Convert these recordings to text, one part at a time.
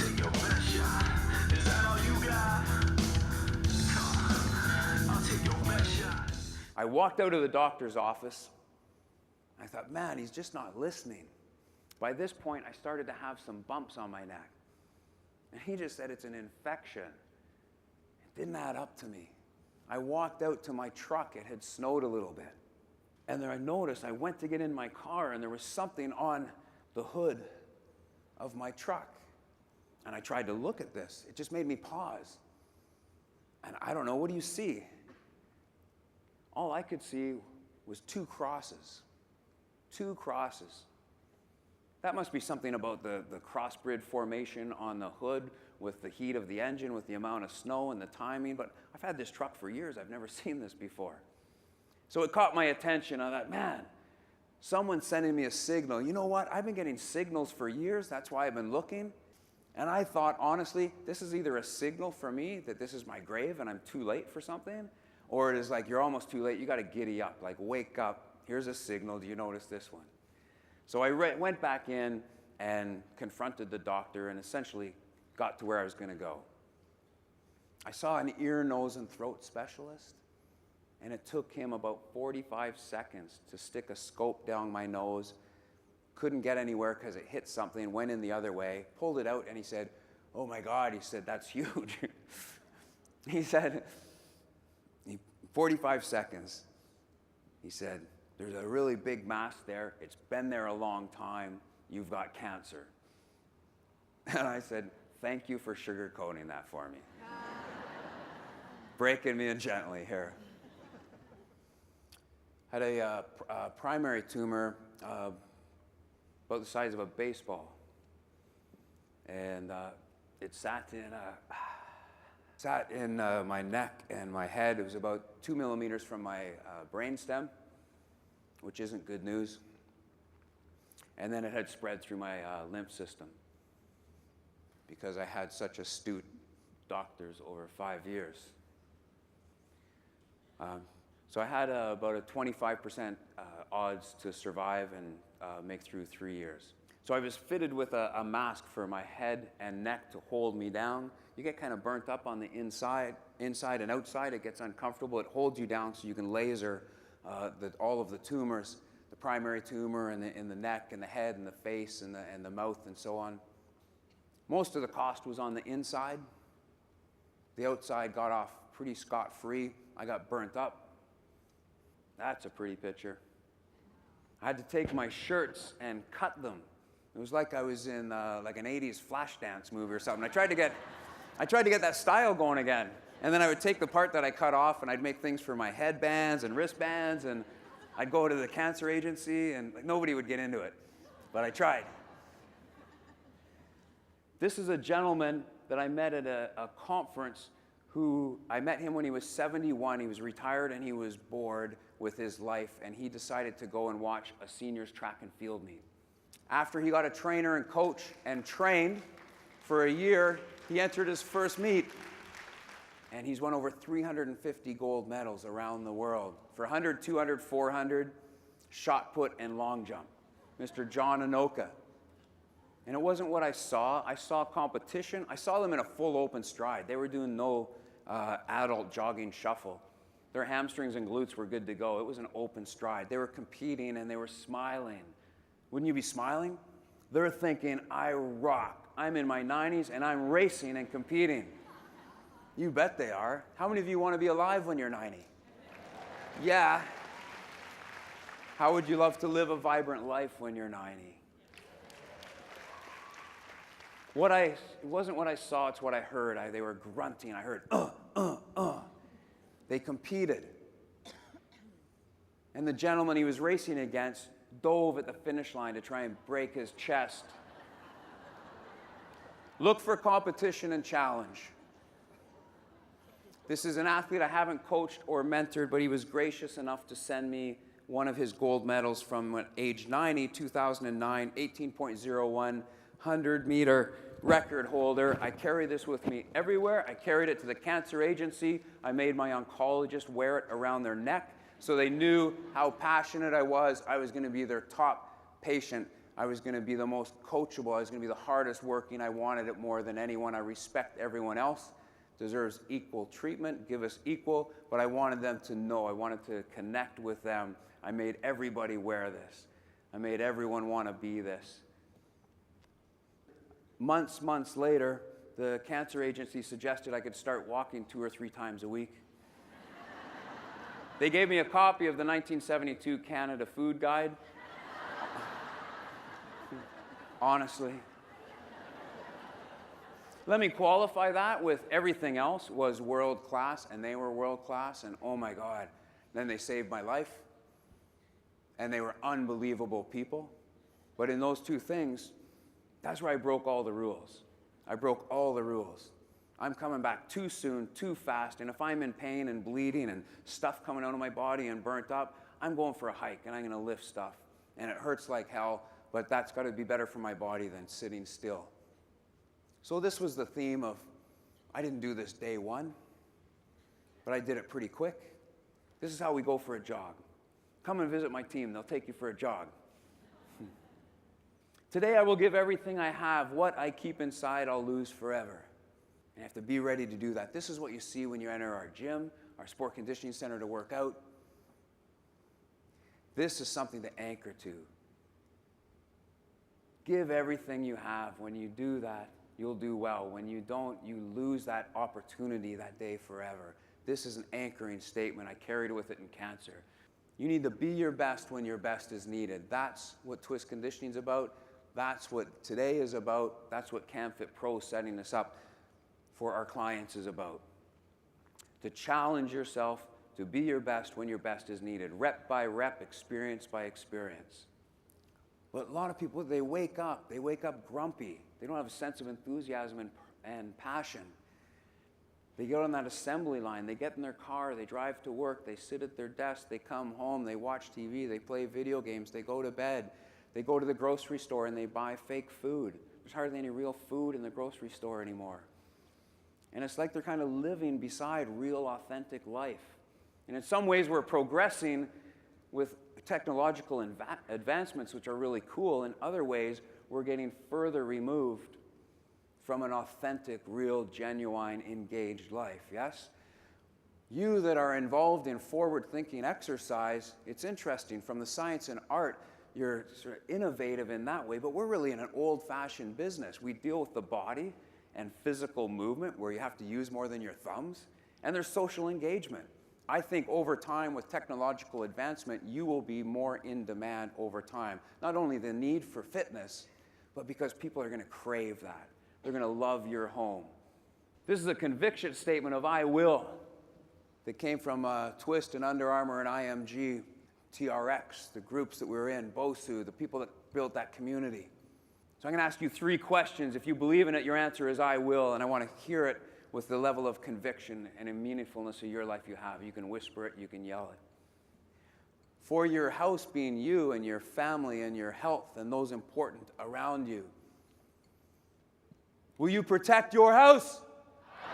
take your best shot. Is that all you got? I'll take your best shot. I walked out of the doctor's office. I thought, man, he's just not listening. By this point, I started to have some bumps on my neck. And he just said it's an infection. It didn't add up to me. I walked out to my truck. It had snowed a little bit. And then I noticed, I went to get in my car, and there was something on the hood of my truck. And I tried to look at this. It just made me pause. And I don't know, what do you see? All I could see was two crosses. Two crosses. That must be something about the crossbred formation on the hood with the heat of the engine, with the amount of snow and the timing. But I've had this truck for years. I've never seen this before. So it caught my attention. I thought, man, someone's sending me a signal. You know what? I've been getting signals for years. That's why I've been looking. And I thought, honestly, this is either a signal for me that this is my grave and I'm too late for something, or it is like, you're almost too late. You got to giddy up. Like, wake up. Here's a signal. Do you notice this one? So I went back in and confronted the doctor and essentially got to where I was going to go. I saw an ear, nose, and throat specialist, and it took him about 45 seconds to stick a scope down my nose. Couldn't get anywhere because it hit something, went in the other way, pulled it out, and he said, oh my God, he said, that's huge. He said, 45 seconds, he said, there's a really big mass there. It's been there a long time. You've got cancer. And I said, thank you for sugarcoating that for me. Breaking me in gently here. Had a primary tumor about the size of a baseball. And it sat in my neck and my head. It was about 2 millimeters from my brainstem, which isn't good news. And then it had spread through my lymph system because I had such astute doctors over 5 years. So I had about a 25% odds to survive and make through 3 years. So I was fitted with a mask for my head and neck to hold me down. You get kind of burnt up on the inside and outside. It gets uncomfortable. It holds you down so you can laser all of the tumors, the primary tumor in the neck and the head and the face and the mouth and so on. Most of the cost was on the inside. The outside got off pretty scot-free. I got burnt up. That's a pretty picture. I had to take my shirts and cut them. It was like I was in like an 80s Flashdance movie or something. I tried to get that style going again. And then I would take the part that I cut off and I'd make things for my headbands and wristbands, and I'd go to the cancer agency, and like, nobody would get into it. But I tried. This is a gentleman that I met at a conference who, I met him when he was 71. He was retired and he was bored with his life, and he decided to go and watch a seniors track and field meet. After he got a trainer and coach and trained for a year, he entered his first meet. And he's won over 350 gold medals around the world for 100, 200, 400, shot put, and long jump. Mr. John Anoka. And it wasn't what I saw. I saw competition. I saw them in a full open stride. They were doing no adult jogging shuffle. Their hamstrings and glutes were good to go. It was an open stride. They were competing and they were smiling. Wouldn't you be smiling? They're thinking, I rock. I'm in my 90s and I'm racing and competing. You bet they are. How many of you want to be alive when you're 90? Yeah. How would you love to live a vibrant life when you're 90? It wasn't what I saw, it's what I heard. They were grunting. I heard, They competed. And the gentleman he was racing against dove at the finish line to try and break his chest. Look for competition and challenge. This is an athlete I haven't coached or mentored, but he was gracious enough to send me one of his gold medals from age 90, 2009, 18.01, 100-meter record holder. I carry this with me everywhere. I carried it to the cancer agency. I made my oncologist wear it around their neck so they knew how passionate I was. I was going to be their top patient I was going to be the most coachable. I was going to be the hardest working. I wanted it more than anyone. I respect everyone else. Deserves equal treatment. Give us equal. But I wanted them to know. I wanted to connect with them. I made everybody wear this. I made everyone want to be this. Months later, the cancer agency suggested I could start walking 2 or 3 times a week. They gave me a copy of the 1972 Canada Food Guide. Honestly. Let me qualify that with everything else was world class, and they were world class, and oh my God. Then they saved my life, and they were unbelievable people. But in those 2 things, that's where I broke all the rules. I broke all the rules. I'm coming back too soon, too fast, and if I'm in pain and bleeding and stuff coming out of my body and burnt up, I'm going for a hike and I'm going to lift stuff. And it hurts like hell, but that's got to be better for my body than sitting still. So this was the theme of, I didn't do this day 1, but I did it pretty quick. This is how we go for a jog. Come and visit my team. They'll take you for a jog. Today I will give everything I have. What I keep inside, I'll lose forever. And you have to be ready to do that. This is what you see when you enter our gym, our sport conditioning center to work out. This is something to anchor to. Give everything you have. When you do that, you'll do well. When you don't, you lose that opportunity that day forever. This is an anchoring statement. I carried with it in cancer. You need to be your best when your best is needed. That's what Twist Conditioning is about. That's what today is about. That's what CamFit Pro setting us up for our clients is about. To challenge yourself to be your best when your best is needed. Rep by rep, experience by experience. But a lot of people, they wake up grumpy. They don't have a sense of enthusiasm and passion. They get on that assembly line, they get in their car, they drive to work, they sit at their desk, they come home, they watch TV, they play video games, they go to bed, they go to the grocery store and they buy fake food. There's hardly any real food in the grocery store anymore. And it's like they're kind of living beside real, authentic life. And in some ways, we're progressing with technological advancements, which are really cool. In other ways, we're getting further removed from an authentic, real, genuine, engaged life, yes? You that are involved in forward-thinking exercise, it's interesting. From the science and art, you're sort of innovative in that way, but we're really in an old-fashioned business. We deal with the body and physical movement where you have to use more than your thumbs, and there's social engagement. I think over time with technological advancement, you will be more in demand over time. Not only the need for fitness, but because people are going to crave that. They're going to love your home. This is a conviction statement of I will that came from Twist and Under Armour and IMG, TRX, the groups that we were in, BOSU, the people that built that community. So I'm going to ask you 3 questions. If you believe in it, your answer is I will, and I want to hear it with the level of conviction and meaningfulness of your life you have. You can whisper it, you can yell it. For your house being you and your family and your health and those important around you, will you protect your house? I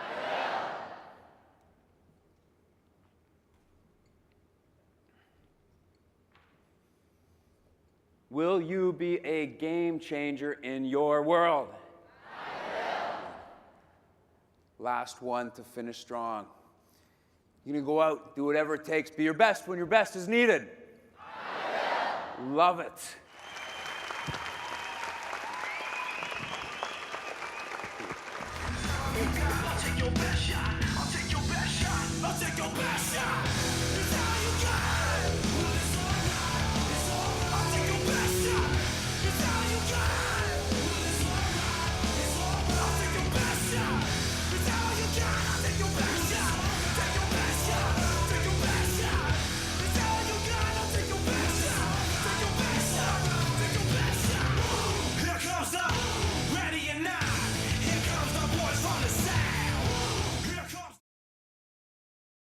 will. Will you be a game changer in your world? Last one to finish strong. You're going to go out, do whatever it takes. Be your best when your best is needed. Love it. I'll take your best shot. I'll take your best shot. I'll take your best shot.